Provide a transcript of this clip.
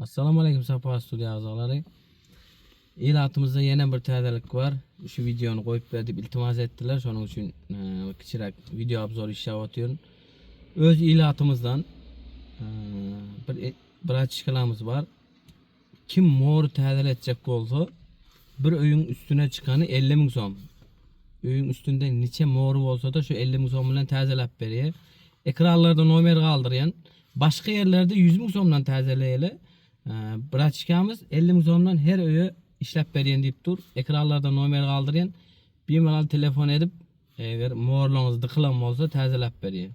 Assalamu alaykum Safa Studiyo a'zolari. E'latimizda yana bir tazelik var. Şu videoni qo'yib ber deb iltimos etdilar. Shuning uchun kichik video obzor ishlayapman. O'z e'latimizdan bir achishkalarimiz var. Kim mo'ri tazeletecek bo'lsa, bir uyun üstüne çıkanı 50 ming so'm. Uyun üstünde necha mo'ri bo'lsa da şu 50 ming so'm bilan tazelab beriyor. Ekranlarda nomer qoldirgan. Başka yerlerde 100 ming so'mdan tazelayeli. Bratçikamız 50 ming so'mdan her öye işlep beriyen deyip dur. Ekranlarda nomer qoldirgan. Bemalol telefon edip eğer mo'rlarınız dıkılan olsa tazelab beriyor.